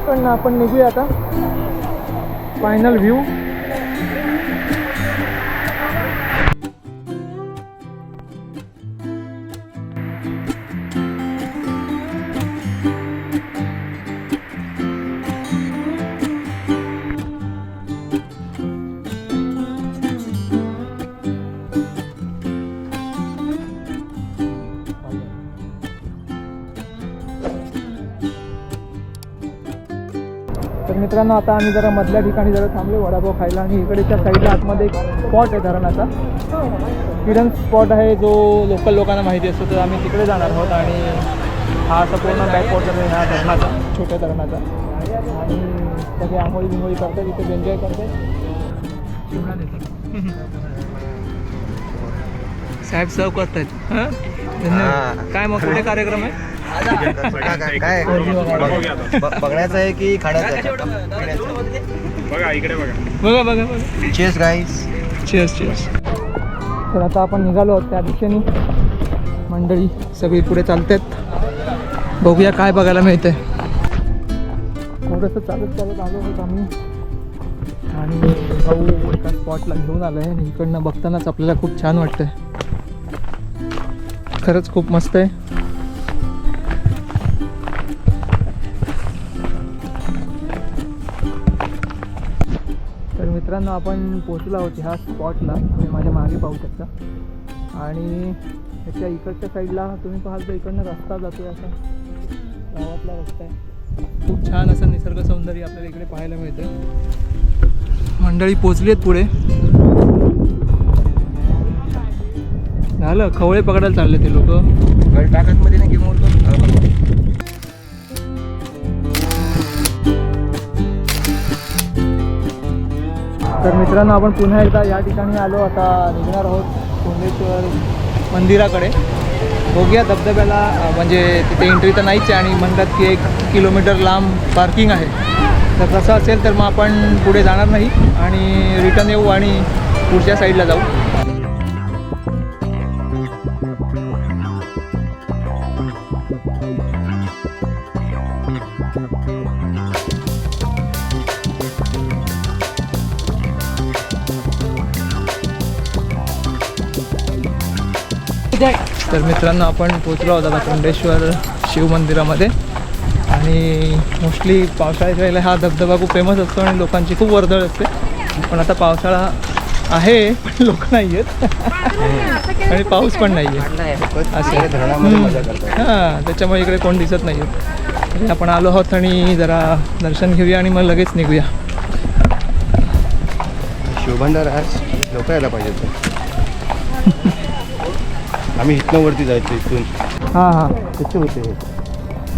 पण आपण निघूया आता. Final view. तर मित्रांनो, आता आम्ही जरा मधल्या ठिकाणी जरा थांबलो वडापाव खायला. आणि इकडेच्या साईडला आतमध्ये एक स्पॉट आहे धरणाचा, हिडन स्पॉट आहे, जो लोकल लोकांना माहिती असतो. तर आम्ही तिकडे जाणार आहोत. आणि हा असा पूर्ण बॅकवॉटर आहे ह्या धरणाचा, छोट्या धरणाचा. आणि सगळे आंघोळी बिंगोळी करतात, इथे एन्जॉय करतात. साहेब सर्व करतायत. काय मग कुठे कार्यक्रम आहे? काय बघण्याचं आहे की खाण्याचं आहे? बघा इकडे बघा. बघा बघा बघा. Cheers guys. Cheers cheers. तर आता आपण निघालो आहोत त्या दिशेने. मंडळी सगळी पुढे चालतात. बघूया काय बघायला मिळतंय. थोडंसं चालत चालत आलो आहोत आम्ही. आणि भाऊ एका स्पॉटला घेऊन आलो आहे. आणि इकडनं बघतानाच आपल्याला खूप छान वाटतंय. खरंच खूप मस्त आहे. तर मित्रांनो, आपण पोचलो आहोत ह्या स्पॉटला. तुम्ही माझ्या मागे पाहू शकता. आणि ह्याच्या इकडच्या साईडला तुम्ही पाहाल तर इकडनं रस्ता जातोय, असा गावातला रस्ता आहे. खूप छान असं निसर्ग सौंदर्य आपल्याला इकडे पाहायला मिळतं. मंडळी पोचली आहेत पुढे. झालं, खवळे पकडायला चालले ते लोक. टाकातमध्ये नाही घेऊन तर मित्रांनो, आपण पुन्हा एकदा या ठिकाणी आलो. आता निघणार आहोत कोंडेश्वर मंदिराकडे. बघूया धबधब्याला, म्हणजे तिथे एंट्री तर नाहीच आहे. आणि म्हणतात की 1 किलोमीटर लांब पार्किंग आहे. तर तसं असेल तर मग आपण पुढे जाणार नाही आणि रिटर्न येऊ आणि पुढच्या साईडला जाऊ. तर मित्रांनो, आपण पोचलो आहोत आता कोंडेश्वर शिव मंदिरामध्ये. आणि मोस्टली पावसाळ्याच्या वेळेला हा धबधबा खूप फेमस असतो आणि लोकांची खूप वर्दळ असते. पण आता पावसाळा आहे पण लोक नाही आहेत आणि पाऊस पण नाही आहे असं. हां, त्याच्यामुळे इकडे कोण दिसत नाही आहेत. आपण आलो आहोत आणि जरा दर्शन घेऊया आणि मग लगेच निघूया. शिवभंडार आज लोक यायला पाहिजे. आम्ही इथनं वरती जायचं इथून. हां हां, कसे होते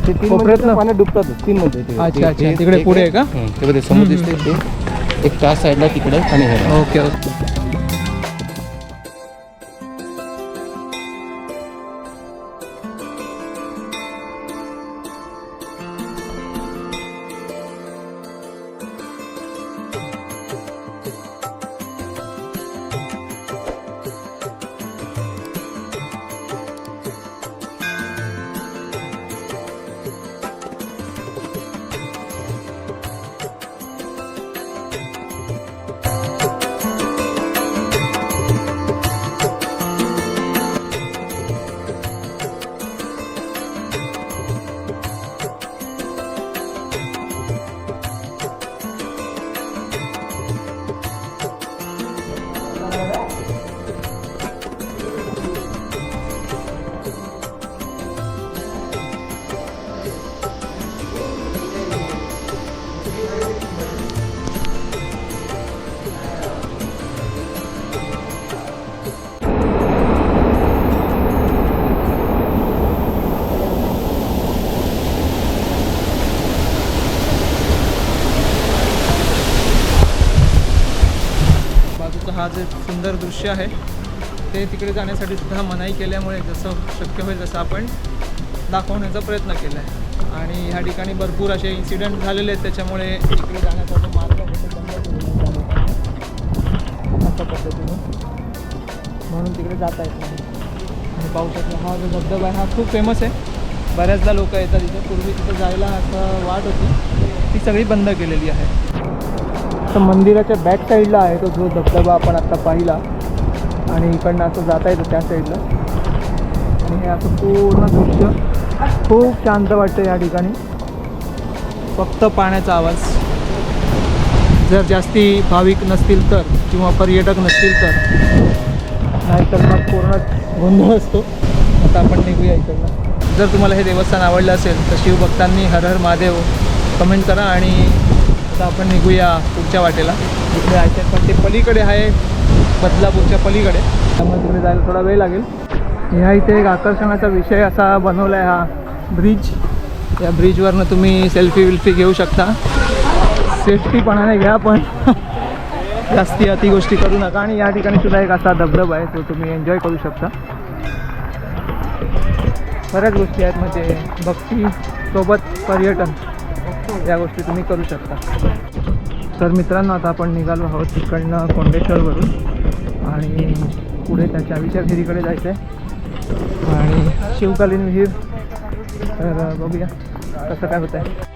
ते 3 प्रयत्न पाण्यात डुबतात. 3 मध्ये अच्छा अच्छा, तिकडे पुढे आहे का? ते समोर दिसते ते एक तास साईडला तिकडे पाणी आहे. Okay okay. हा जे सुंदर दृश्य आहे ते तिकडे जाण्यासाठी सुद्धा मनाई केल्यामुळे जसं शक्य होईल तसं आपण दाखवण्याचा प्रयत्न केला आहे. आणि ह्या ठिकाणी भरपूर असे इन्सिडेंट झालेले आहेत, त्याच्यामुळे इकडे जाण्याचा जो मार्ग आहे तो बंद केलेला आहे अशा पद्धतीने, म्हणून तिकडे जाता येत नाही. आणि पावसाचा हा जो धबधबा आहे हा खूप फेमस आहे, बऱ्याचदा लोक येतात इथे. पूर्वी तिथे जायला असं वाट होती, ती सगळी बंद केलेली आहे. तर मंदिराच्या बॅक साईडला आहे तो जो धबधबा आपण आत्ता पाहिला आणि इकडनं असं जाता येतं त्या साईडला. आणि हे असं पूर्ण दृश्य खूप शांत वाटतं या ठिकाणी. फक्त पाण्याचा आवाज. जर जास्ती भाविक नसतील तर किंवा पर्यटक नसतील तर, नाहीतर मग पूर्ण गोंधळ असतो. आता आपण निघूया इकडनं. जर तुम्हाला हे देवस्थान आवडलं असेल तर शिवभक्तांनी हर हर महादेव कमेंट करा. आणि आता आपण निघूया पुढच्या वाटेला. इकडे जायचं पण ते पलीकडे आहे, बदलापूरच्या पलीकडे, त्यामुळे तिकडे जायला थोडा वेळ लागेल. ह्या इथे एक आकर्षणाचा विषय असा बनवला आहे हा ब्रिज. या ब्रिजवरनं तुम्ही सेल्फी घेऊ शकता. सेफ्टीपणाने घ्या, पण जास्ती अति गोष्टी करू नका. आणि या ठिकाणी सुद्धा एक असा धबधबा आहे जो तुम्ही एन्जॉय करू शकता. बऱ्याच गोष्टी आहेत, म्हणजे भक्तीसोबत पर्यटन या गोष्टी तुम्ही करू शकता. तर मित्रांनो, आता आपण निघालो आहोत तिकडनं कोंडेश्वरवरून आणि पुढे त्याच्या विचारगिरीकडे जायचं आहे आणि शिवकालीन विहीर. तर बघूया कसं काय होतं आहे.